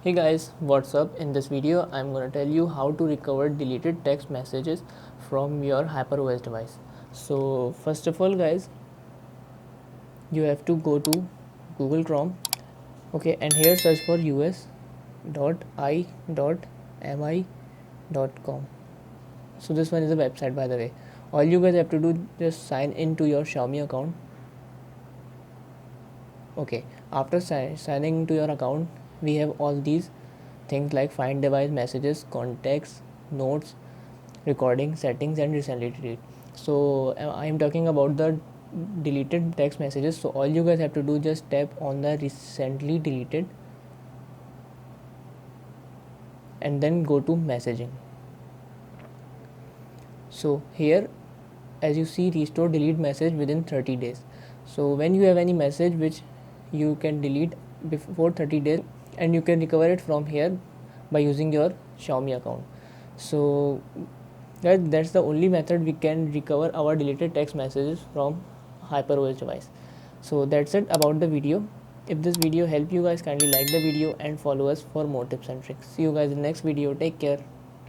Hey guys, what's up? In this video, I'm gonna tell you how to recover deleted text messages from your HyperOS device. So first of all guys, you have to go to Google Chrome, okay, and here search for us.i.mi.com. So this one is a website, by the way. All you guys have to do, just sign into your Xiaomi account. Okay, after signing into your account, we have all these things like find device, messages, contacts, notes, recording, settings, and recently deleted. So I am talking about the deleted text messages. So all you guys have to do, just tap on the recently deleted and then go to messaging. So here, as you see, restore delete message within 30 days. So when you have any message which you can delete before 30 days, and you can recover it from here by using your Xiaomi account. So that's the only method we can recover our deleted text messages from HyperOS device. So that's it about the video. If this video helped you guys, kindly like the video and follow us for more tips and tricks. See you guys in the next video. Take care.